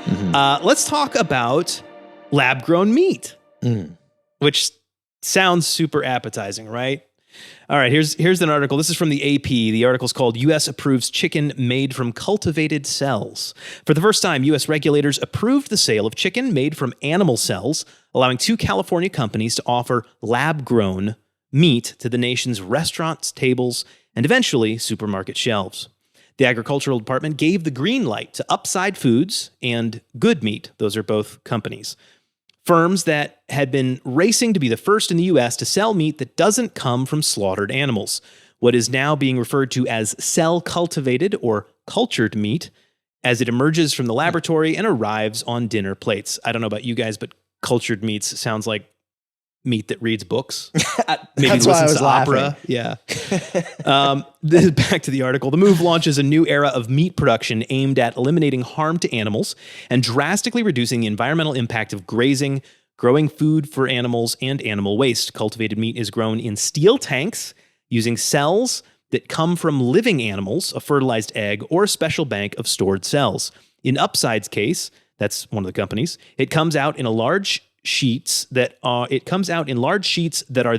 Let's talk about lab-grown meat, which sounds super appetizing, right? All right, here's an article. This is from the AP. The article's called U.S. Approves Chicken Made from Cultivated Cells. For the first time, U.S. regulators approved the sale of chicken made from animal cells, allowing 2 California companies to offer lab-grown meat to the nation's restaurants, tables, and eventually supermarket shelves. The Agricultural Department gave the green light to Upside Foods and Good Meat. Those are both companies. Firms that had been racing to be the first in the U.S. to sell meat that doesn't come from slaughtered animals, what is now being referred to as cell-cultivated or cultured meat, as it emerges from the laboratory and arrives on dinner plates. I don't know about you guys, but cultured meats sounds like meat that reads books. Maybe That's why I was laughing. Opera. Yeah. Back to the article. The move launches a new era of meat production aimed at eliminating harm to animals and drastically reducing the environmental impact of grazing, growing food for animals, and animal waste. Cultivated meat is grown in steel tanks using cells that come from living animals, a fertilized egg, or a special bank of stored cells. In Upside's case, that's one of the companies, it comes out in large sheets that are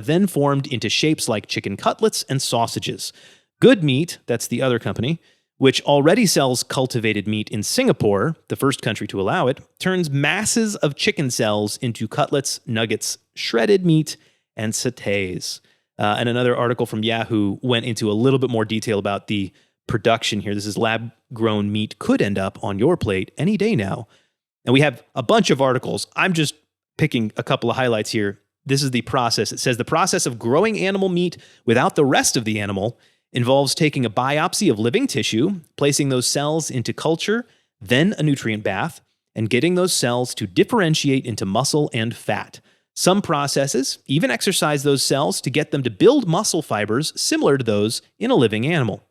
then formed into shapes like chicken cutlets and sausages. Good Meat, that's the other company, which already sells cultivated meat in Singapore, the first country to allow it, turns masses of chicken cells into cutlets, nuggets, shredded meat, and sautés. And another article from Yahoo went into a little bit more detail about the production here. This is lab-grown meat could end up on your plate any day now. And we have a bunch of articles. I'm just picking a couple of highlights here. This is the process. It says the process of growing animal meat without the rest of the animal involves taking a biopsy of living tissue, placing those cells into culture, then a nutrient bath, and getting those cells to differentiate into muscle and fat. Some processes even exercise those cells to get them to build muscle fibers similar to those in a living animal.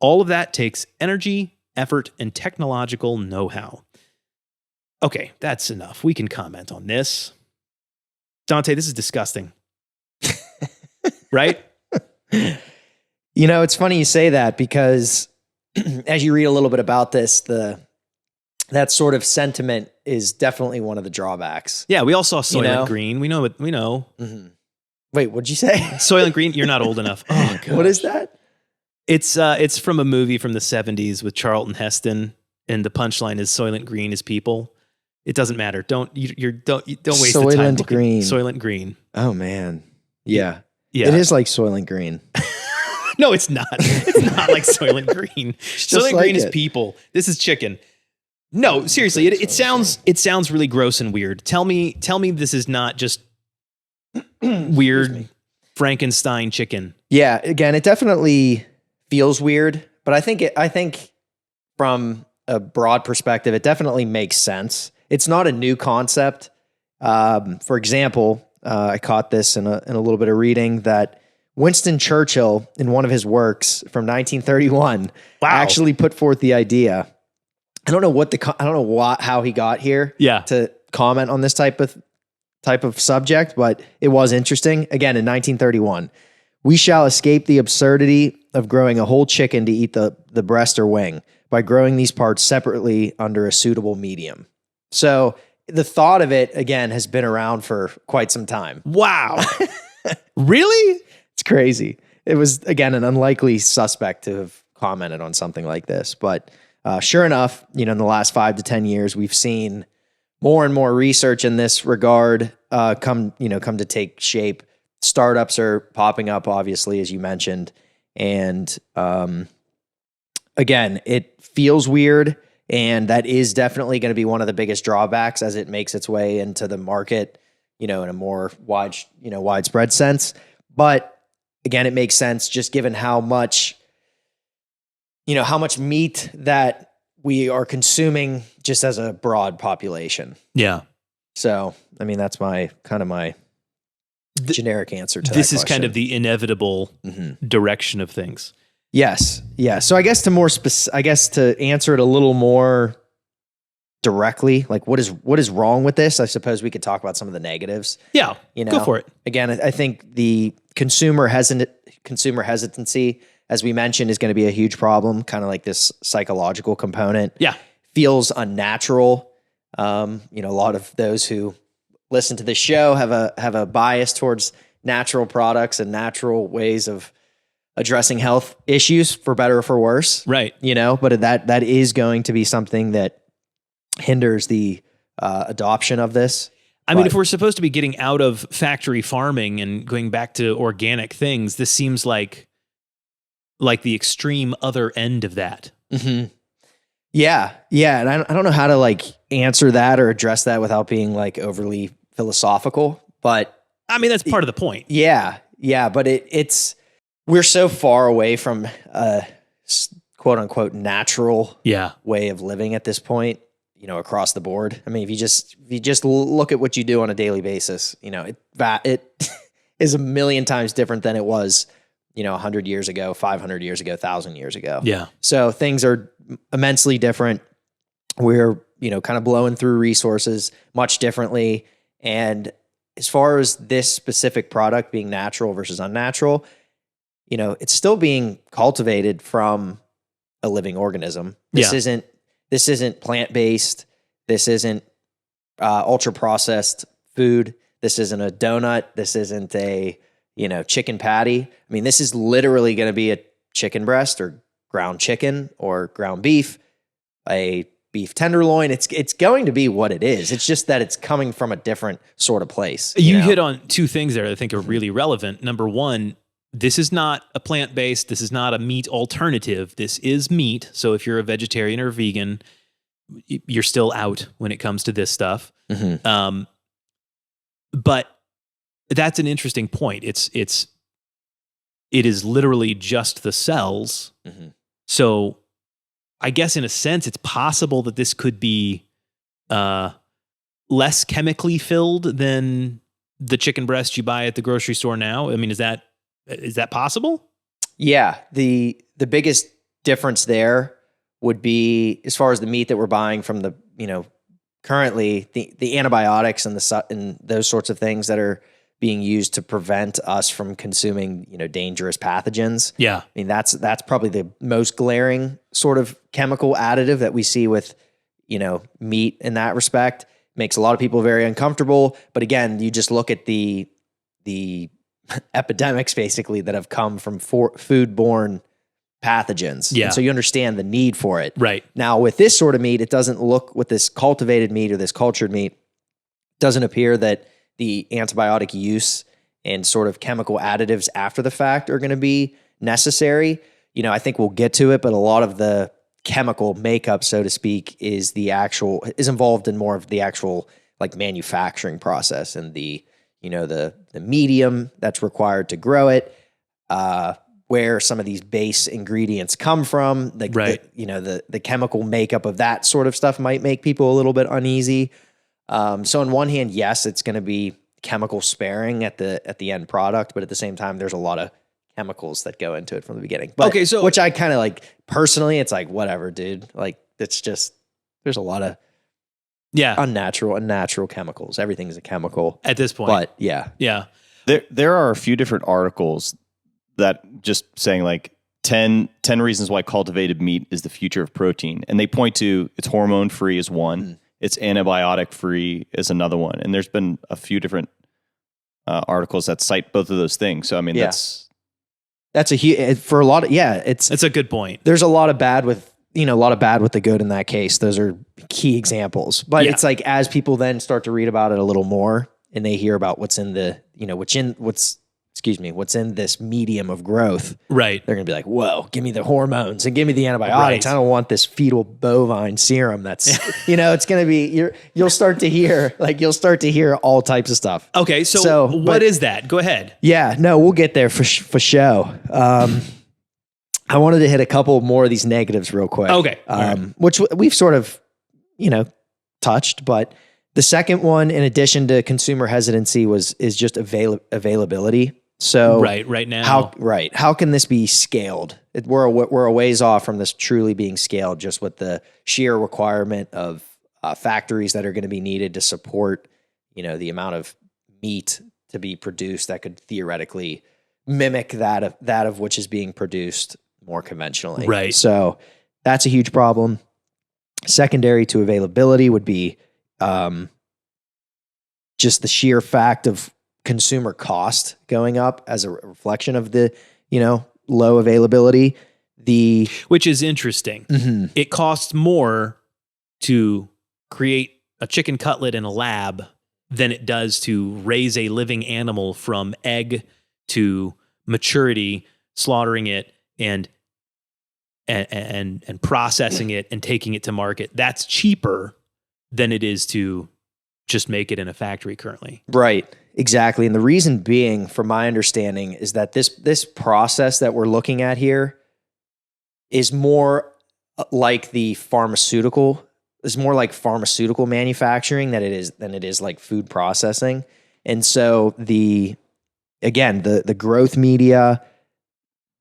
All of that takes energy, effort, and technological know-how. Okay, that's enough. We can comment on this. Dante, this is disgusting. Right? You know, it's funny you say that because as you read a little bit about this, that sort of sentiment is definitely one of the drawbacks. Yeah, we all saw Soylent Green. We know it. We know. Mm-hmm. Wait, what'd you say? Soylent Green? You're not old enough. Oh, God. What is that? It's from a movie from the 70s with Charlton Heston, and the punchline is Soylent Green is people. It doesn't matter. Don't waste the time. Soylent Green. Soylent Green. Oh man. Yeah. Yeah. It is like Soylent Green. No, it's not. It's not like Soylent Green. Soylent like Green is it. people. This is chicken. No, seriously, it sounds really gross and weird. Tell me this is not just weird Frankenstein chicken. Yeah, again, it definitely feels weird, but I think from a broad perspective, it definitely makes sense. It's not a new concept. For example, I caught this in a little bit of reading that Winston Churchill, in one of his works from 1931, actually put forth the idea. I don't know how he got here to comment on this type of subject, but it was interesting. Again, in 1931, we shall escape the absurdity of growing a whole chicken to eat the breast or wing by growing these parts separately under a suitable medium. So the thought of it, again, has been around for quite some time. Wow. Really? It's crazy. It was, again, an unlikely suspect to have commented on something like this. But sure enough, in the last 5 to 10 years, we've seen more and more research in this regard come to take shape. Startups are popping up, obviously, as you mentioned. And again, it feels weird. And that is definitely going to be one of the biggest drawbacks as it makes its way into the market, in a more widespread sense. But again, it makes sense just given how much meat that we are consuming just as a broad population. Yeah. So, I mean, that's my generic answer to that This is question. kind of the inevitable direction of things. Yes. Yeah. So I guess to answer it a little more directly, like what is wrong with this? I suppose we could talk about some of the negatives. Yeah. Go for it. Again, I think the consumer hesitancy, as we mentioned, is going to be a huge problem. Kind of like this psychological component. Yeah. Feels unnatural. You know, a lot of those who listen to this show have a bias towards natural products and natural ways of addressing health issues, for better or for worse. Right. You know, but that is going to be something that hinders the adoption of this. I mean, if we're supposed to be getting out of factory farming and going back to organic things, this seems like the extreme other end of that. Mm-hmm. Yeah. And I don't know how to like answer that or address that without being like overly philosophical, but I mean, that's part of the point. Yeah. But we're so far away from quote unquote natural way of living at this point, you know, across the board. I mean, if you just look at what you do on a daily basis, you know, it is a million times different than it was, you know, 100 years ago, 500 years ago, 1,000 years ago. Yeah. So things are immensely different. We're, you know, kind of blowing through resources much differently. And as far as this specific product being natural versus unnatural, you know, it's still being cultivated from a living organism. This isn't plant-based. This isn't ultra processed food. This isn't a donut. This isn't a, you know, chicken patty. I mean, this is literally going to be a chicken breast or ground chicken or ground beef, a beef tenderloin. It's going to be what it is. It's just that it's coming from a different sort of place. You hit on two things there that I think are really relevant. Number one, this is not a plant-based, this is not a meat alternative. This is meat. So if you're a vegetarian or vegan, you're still out when it comes to this stuff. Mm-hmm. But that's an interesting point. It is literally just the cells. Mm-hmm. So I guess in a sense, it's possible that this could be less chemically filled than the chicken breast you buy at the grocery store now. I mean, is that possible? Yeah. The biggest difference there would be, as far as the meat that we're buying from the, you know, currently the antibiotics and those sorts of things that are being used to prevent us from consuming, you know, dangerous pathogens. Yeah. I mean, that's probably the most glaring sort of chemical additive that we see with, you know, meat in that respect. Makes a lot of people very uncomfortable. But again, you just look at the epidemics basically that have come from foodborne pathogens. Yeah. And so you understand the need for it. Right. Now with this sort of meat, it doesn't look, with this cultivated meat or this cultured meat, doesn't appear that the antibiotic use and sort of chemical additives after the fact are going to be necessary. You know, I think we'll get to it, but a lot of the chemical makeup, so to speak, is involved in more of the actual like manufacturing process and the, you know, the medium that's required to grow it, where some of these base ingredients come from, the chemical makeup of that sort of stuff might make people a little bit uneasy. So on one hand, yes, it's going to be chemical sparing at the end product, but at the same time, there's a lot of chemicals that go into it from the beginning. But, okay, so which I kind of like personally, it's like, whatever, dude. Like, it's just, there's a lot of unnatural chemicals. Everything's a chemical at this point. But yeah. There are a few different articles that just saying like 10 reasons why cultivated meat is the future of protein. And they point to it's hormone free is one. Mm. It's antibiotic free is another one. And there's been a few different articles that cite both of those things. So, I mean, that's a huge, for a lot of, it's a good point. There's a lot of bad with the good in that case. Those are key examples, but it's like, as people then start to read about it a little more and they hear about what's in the, you know, what's in this medium of growth, right? They're going to be like, whoa, give me the hormones and give me the antibiotics. Right. I don't want this fetal bovine serum. That's, you know, it's going to be, you'll start to hear all types of stuff. Okay. So what is that? Go ahead. Yeah, no, we'll get there for show. I wanted to hit a couple more of these negatives real quick. Okay. Which we've sort of, you know, touched, but the second one, in addition to consumer hesitancy, is just availability. So right now, how can this be scaled? We're a ways off from this truly being scaled, just with the sheer requirement of factories that are going to be needed to support, you know, the amount of meat to be produced that could theoretically mimic that of which is being produced more conventionally. Right. So that's a huge problem. Secondary to availability would be just the sheer fact of consumer cost going up as a reflection of the, low availability. Which is interesting. It costs more to create a chicken cutlet in a lab than it does to raise a living animal from egg to maturity, slaughtering it and processing it and taking it to market. That's cheaper than it is to just make it in a factory currently. Right. Exactly. And the reason being, from my understanding, is that this process that we're looking at here is more like pharmaceutical manufacturing than it is like food processing. And so the growth media,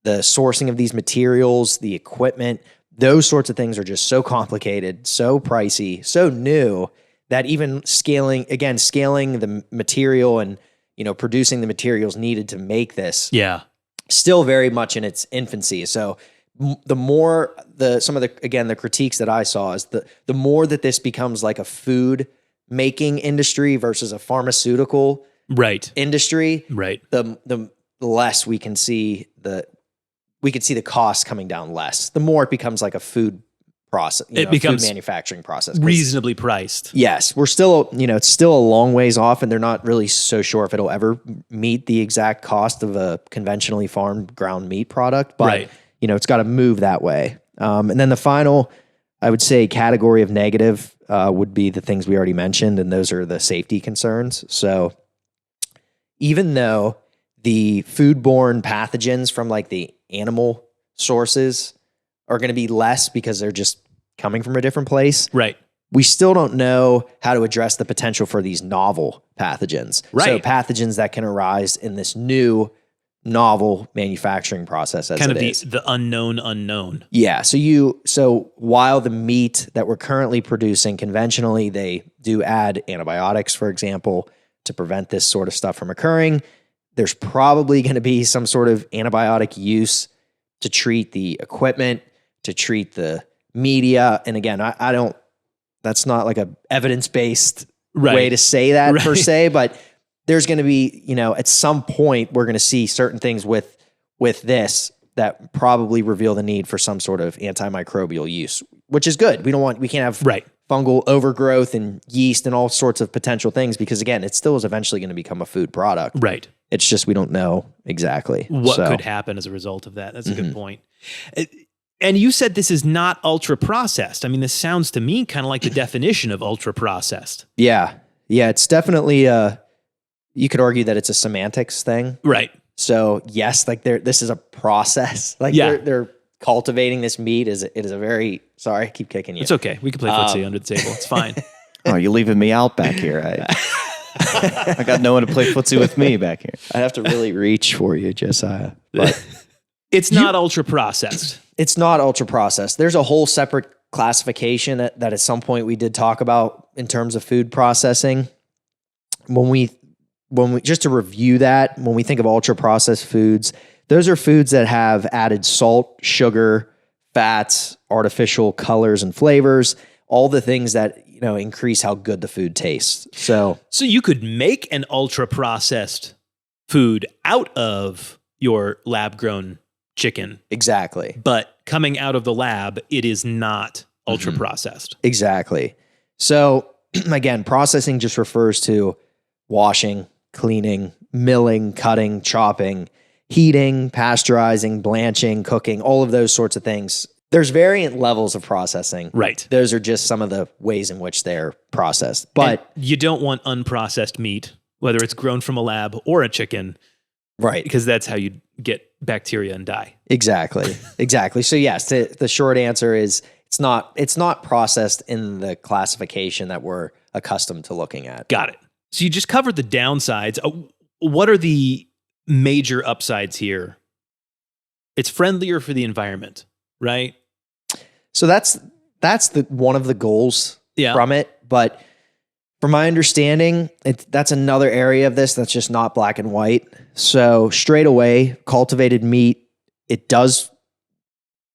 the sourcing of these materials, the equipment, those sorts of things are just so complicated, so pricey, so new, that even scaling the material and, producing the materials needed to make this, still very much in its infancy. So the more the critiques that I saw is the more that this becomes like a food making industry versus a pharmaceutical industry, the less we can see the cost coming down less. The more it becomes like a food process, it becomes food manufacturing process, reasonably priced. Yes, we're still, it's still a long ways off, and they're not really so sure if it'll ever meet the exact cost of a conventionally farmed ground meat product, but it's got to move that way. And then the final, I would say, category of negative would be the things we already mentioned, and those are the safety concerns. So even though the foodborne pathogens from like the animal sources are going to be less because they're just coming from a different place, we still don't know how to address the potential for these novel pathogens. So pathogens that can arise in this new novel manufacturing process, as kind it of is. The unknown. Yeah. So while the meat that we're currently producing conventionally, they do add antibiotics, for example, to prevent this sort of stuff from occurring, there's probably going to be some sort of antibiotic use to treat the equipment, to treat the media. And again, I don't, that's not like a evidence-based way to say that per se, but there's going to be, at some point we're going to see certain things with this that probably reveal the need for some sort of antimicrobial use, which is good. We can't have fungal overgrowth and yeast and all sorts of potential things, because again, it still is eventually going to become a food product. It's just, we don't know exactly what could happen as a result of that. That's a good point. And you said this is not ultra processed. I mean, this sounds to me kind of like the definition of ultra processed. Yeah. It's definitely you could argue that it's a semantics thing. So yes, like this is a process. Like they're cultivating this meat. It is a very, sorry, I keep kicking you. It's okay. We can play footsie under the table. It's fine. Oh, you're leaving me out back here. I got no one to play footsie with me back here. I have to really reach for you, Josiah. But it's not ultra processed. It's not ultra processed. There's a whole separate classification that at some point we did talk about in terms of food processing. When we just to review that, when we think of ultra processed foods, those are foods that have added salt, sugar, fats, artificial colors and flavors, all the things that, increase how good the food tastes. So you could make an ultra processed food out of your lab grown chicken. Exactly. But coming out of the lab, it is not ultra processed. Exactly. So again, processing just refers to washing, cleaning, milling, cutting, chopping, heating, pasteurizing, blanching, cooking, all of those sorts of things. There's variant levels of processing. Those are just some of the ways in which they're processed. But and you don't want unprocessed meat, whether it's grown from a lab or a chicken. Because that's how you get bacteria and die. Exactly. So yes, the short answer is it's not processed in the classification that we're accustomed to looking at. Got it. So you just covered the downsides. What are the major upsides here? It's friendlier for the environment, right? So that's one of the goals from it. But from my understanding, that's another area of this that's just not black and white. So straight away, cultivated meat, it does,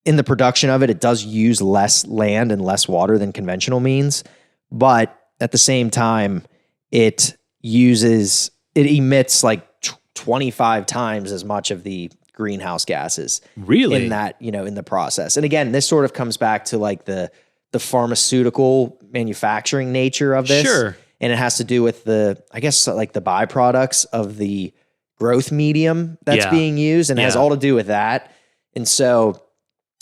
in the production of it, it does use less land and less water than conventional means. But at the same time, it emits like 25 times as much of the greenhouse gases Really? in that, in the process. And again, this sort of comes back to like the pharmaceutical manufacturing nature of this. Sure. And it has to do with like the byproducts of the growth medium that's being used, and it has all to do with that. And so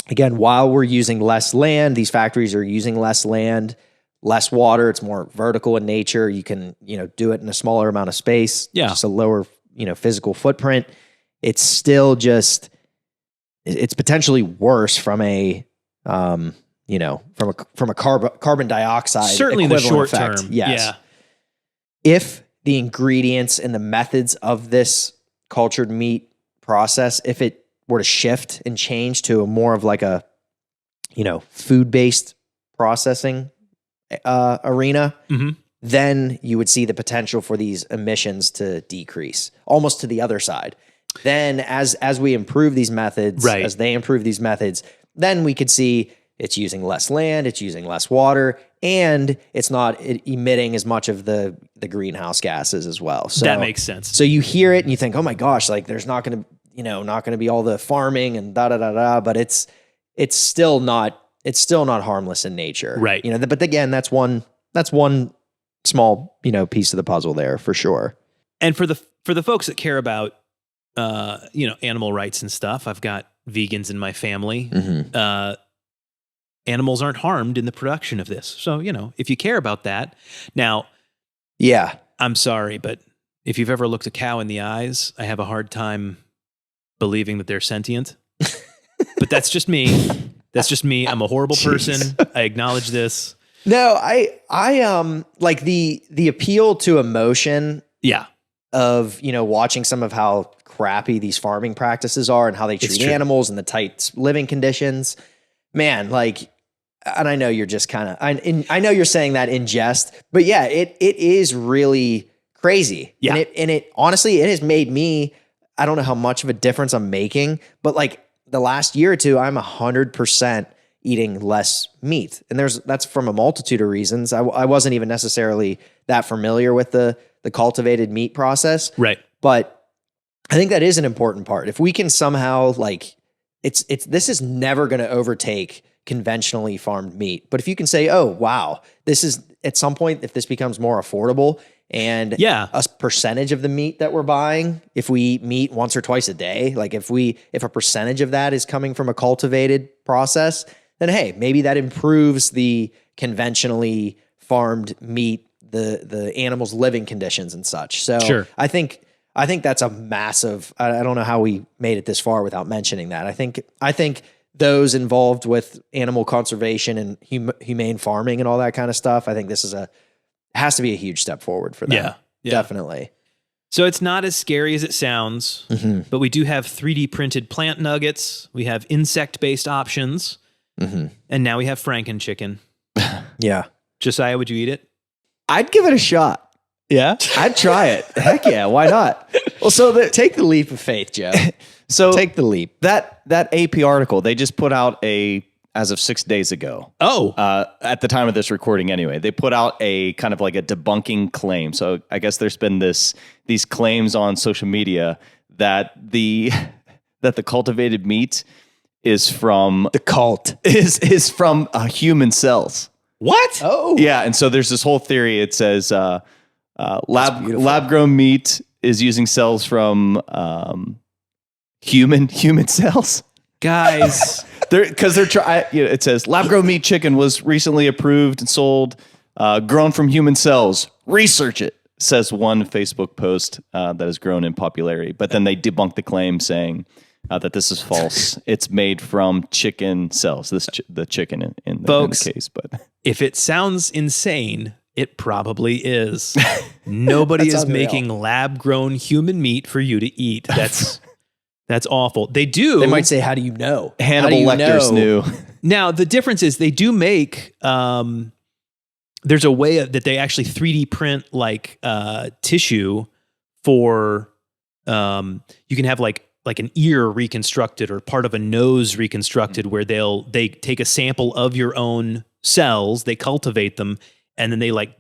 again, while we're using less land, these factories are using less land, less water. It's more vertical in nature. You can, do it in a smaller amount of space. Yeah. Just a lower, physical footprint. It's still just, it's potentially worse from a, from a carbon dioxide. Certainly in the equivalent short effect. term. Yes. Yeah. If the ingredients and the methods of this cultured meat process, if it were to shift and change to a more of like a, food-based processing arena, then you would see the potential for these emissions to decrease almost to the other side. Then as we improve these methods, as they improve these methods, then we could see it's using less land, it's using less water, and it's not emitting as much of the greenhouse gases as well. So that makes sense. So you hear it and you think, oh my gosh, like there's not going to be all the farming and but it's still not harmless in nature. Right. But again, that's one small, piece of the puzzle there for sure. And for the folks that care about, animal rights and stuff, I've got vegans in my family. Animals aren't harmed in the production of this. So, if you care about that. Now, yeah, I'm sorry, but if you've ever looked a cow in the eyes, I have a hard time believing that they're sentient. But that's just me. That's just me. I'm a horrible person. I acknowledge this. No, I like the appeal to emotion. Yeah. Of, watching some of how crappy these farming practices are and how they treat animals and the tight living conditions. Man, like, and I know you're just kind of, I know you're saying that in jest, but yeah, it is really crazy. Yeah. And it honestly, it has made me, I don't know how much of a difference I'm making, but like the last year or two, I'm 100% eating less meat. And that's from a multitude of reasons. I wasn't even necessarily that familiar with the cultivated meat process. Right. But I think that is an important part. If we can somehow this is never going to overtake conventionally farmed meat. But if you can say, oh, wow, this is at some point, if this becomes more affordable and a percentage of the meat that we're buying, if we eat meat once or twice a day, like if a percentage of that is coming from a cultivated process, then hey, maybe that improves the conventionally farmed meat, the animals' living conditions and such. So sure. I think that's a massive, I don't know how we made it this far without mentioning that. I think those involved with animal conservation and humane farming and all that kind of stuff, I think this has to be a huge step forward for them. Yeah. Definitely. So it's not as scary as it sounds, but we do have 3D printed plant nuggets. We have insect-based options. And now we have Franken chicken. Yeah. Josiah, would you eat it? I'd give it a shot. Yeah? I'd try it. Heck yeah, why not? Well, take the leap of faith, Joe. So take the leap. That AP article, they just put out as of 6 days ago. Oh. At the time of this recording anyway, they put out a kind of like a debunking claim. So I guess there's been these claims on social media that the cultivated meat is from the cult is from human cells. What? Oh. Yeah, and so there's this whole theory. It says lab grown meat is using cells from human cells. Guys, because they're trying. It says lab grown meat chicken was recently approved and sold, grown from human cells. Research it, says one Facebook post that has grown in popularity. But then they debunk the claim, saying that this is false. It's made from chicken cells. The chicken in the case, but if it sounds insane, it probably is. Nobody is making lab-grown human meat for you to eat. That's awful. They do. They might say, "How do you know?" Hannibal Lecter's knew. Now the difference is they do make. There's a way that they actually 3D print like tissue for. You can have like an ear reconstructed or part of a nose reconstructed, where they take a sample of your own cells, they cultivate them, and then they like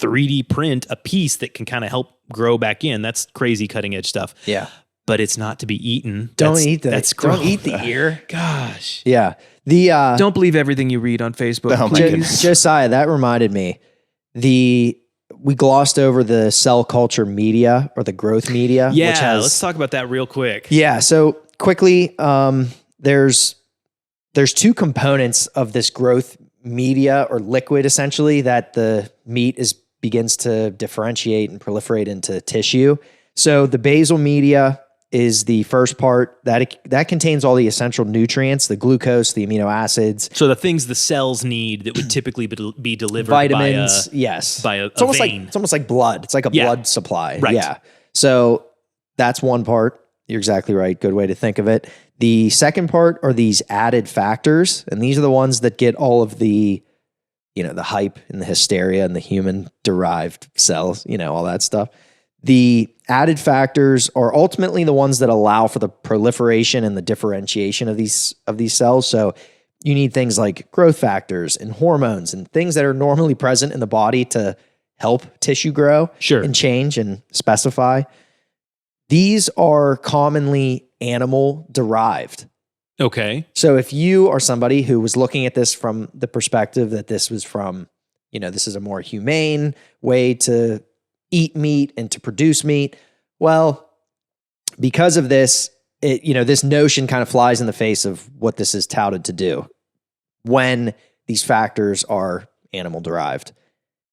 3D print a piece that can kind of help grow back in. That's crazy cutting edge stuff. Yeah. But it's not to be eaten. Don't That's- eat the That's don't gross. eat the ear. Gosh. Yeah. The Don't believe everything you read on Facebook. Oh my please. goodness. Josiah, that reminded me. We glossed over the cell culture media or the growth media. Yeah, which has, let's talk about that real quick. Yeah. So quickly, there's two components of this growth media or liquid essentially that the meat begins to differentiate and proliferate into tissue. So the basal media is the first part that contains all the essential nutrients, the glucose, the amino acids, So the things the cells need that would typically be delivered vitamins. by Yes, by a it's almost vein. it's almost like blood. It's like a Yeah. blood supply. Right. Yeah. So that's one part. You're exactly right. Good way to think of it. The second part are these added factors, and these are the ones that get all of the, the hype and the hysteria and the human derived cells, all that stuff. The added factors are ultimately the ones that allow for the proliferation and the differentiation of these cells. So you need things like growth factors and hormones and things that are normally present in the body to help tissue grow Sure. and change and specify. These are commonly animal derived. Okay. So if you are somebody who was looking at this from the perspective that this was from, this is a more humane way to eat meat and to produce meat, well, because of this, this notion kind of flies in the face of what this is touted to do when these factors are animal derived.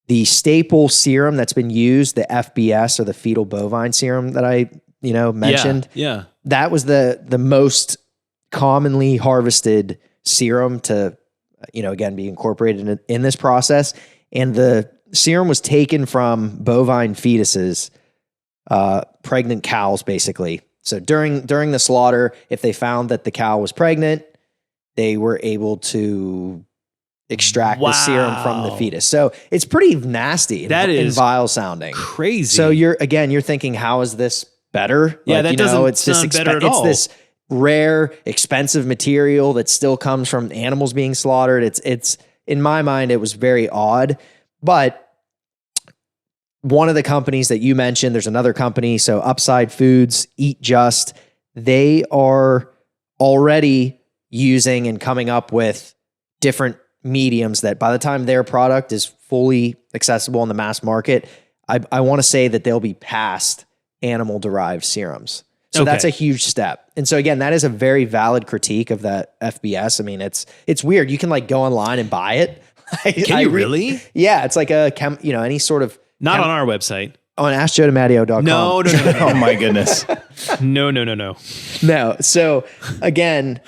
The staple serum that's been used, the FBS or the fetal bovine serum that I, mentioned, Yeah. that was the most commonly harvested serum to, again, be incorporated in this process. And the serum was taken from bovine fetuses, pregnant cows, basically. So during the slaughter, if they found that the cow was pregnant, they were able to extract the serum from the Wow. fetus. So it's pretty nasty That and is vile sounding. Crazy. So you're thinking, how is this better? Yeah, that doesn't it's this sound better at all. It's this rare, expensive material that still comes from animals being slaughtered. It's in my mind, it was very odd. But one of the companies that you mentioned, there's another company, so Upside Foods, Eat Just, they are already using and coming up with different mediums that by the time their product is fully accessible in the mass market, I want to say that they'll be past animal-derived serums. So Okay. that's a huge step. And so again, that is a very valid critique of that FBS. I mean, it's weird. You can go online and buy it. Can you really? Yeah, it's like any sort of Not on our website. on askjoedimatteo.com. No. Oh my goodness. No. No. So again,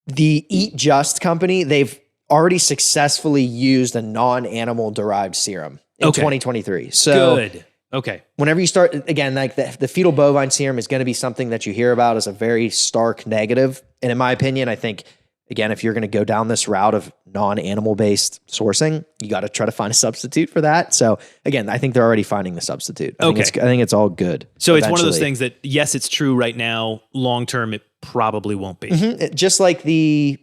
the Eat Just company, they've already successfully used a non-animal derived serum in Okay. 2023. So Good. Okay. whenever you start, again, like the fetal bovine serum is going to be something that you hear about as a very stark negative. And in my opinion, I think, again, if you're going to go down this route of non-animal based sourcing, you got to try to find a substitute for that. So again, I think they're already finding the substitute. I think it's all good. So it's one of those eventually. things that, yes, it's true right now. Long term, it probably won't be. Just like the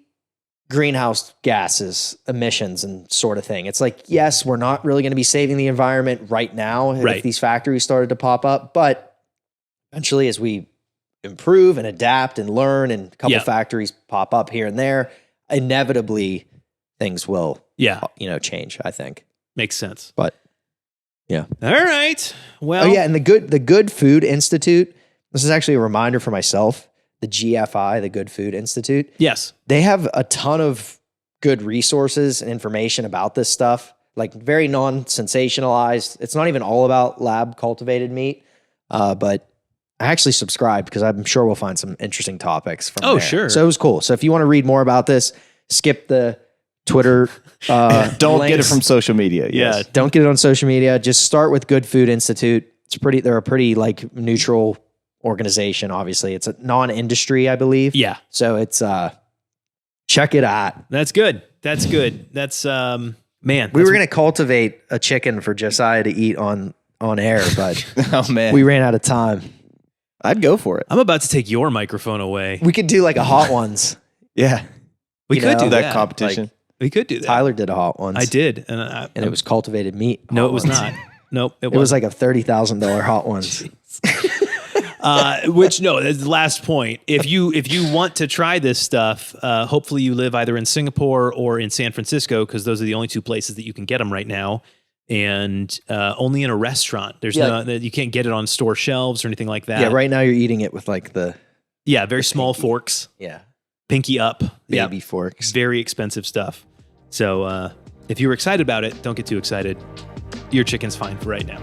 greenhouse gases emissions and sort of thing. It's like, yes, we're not really going to be saving the environment right now Right. if these factories started to pop up, but eventually as we improve and adapt and learn and a couple Yeah. factories pop up here and there, inevitably things will, Yeah. change, I think. Makes sense. But yeah. All right. Well, Oh yeah, and the Good Food Institute, this is actually a reminder for myself, the GFI, the Good Food Institute. yes. They have a ton of good resources and information about this stuff, like very non-sensationalized. It's not even all about lab cultivated meat, but I actually subscribed because I'm sure we'll find some interesting topics from Oh, there. sure. So it was cool. So if you want to read more about this, skip the Twitter. Don't get it links. from social media. Yes. Yeah. Don't get it on social media. Just start with Good Food Institute. They're a pretty neutral organization. Obviously, it's a non-industry, I believe. Yeah. So it's check it out. That's good. That's good. That's man. We were going to cultivate a chicken for Josiah to eat on air, but Oh man. we ran out of time. I'd go for it. I'm about to take your microphone away. We could do like a Hot Ones. Yeah. We You could know, do That that. competition. We could do that. Tyler did a hot once. I did. And it was cultivated meat. No, hot it was ones. not. Nope. It was like a $30,000 hot ones. Which no, that's the last point. If you want to try this stuff, hopefully you live either in Singapore or in San Francisco, because those are the only two places that you can get them right now, and only in a restaurant. There's you can't get it on store shelves or anything like that. Yeah, right now you're eating it with like very small forks. Yeah, pinky up, baby forks. Very expensive stuff. So if you were excited about it, don't get too excited. Your chicken's fine for right now.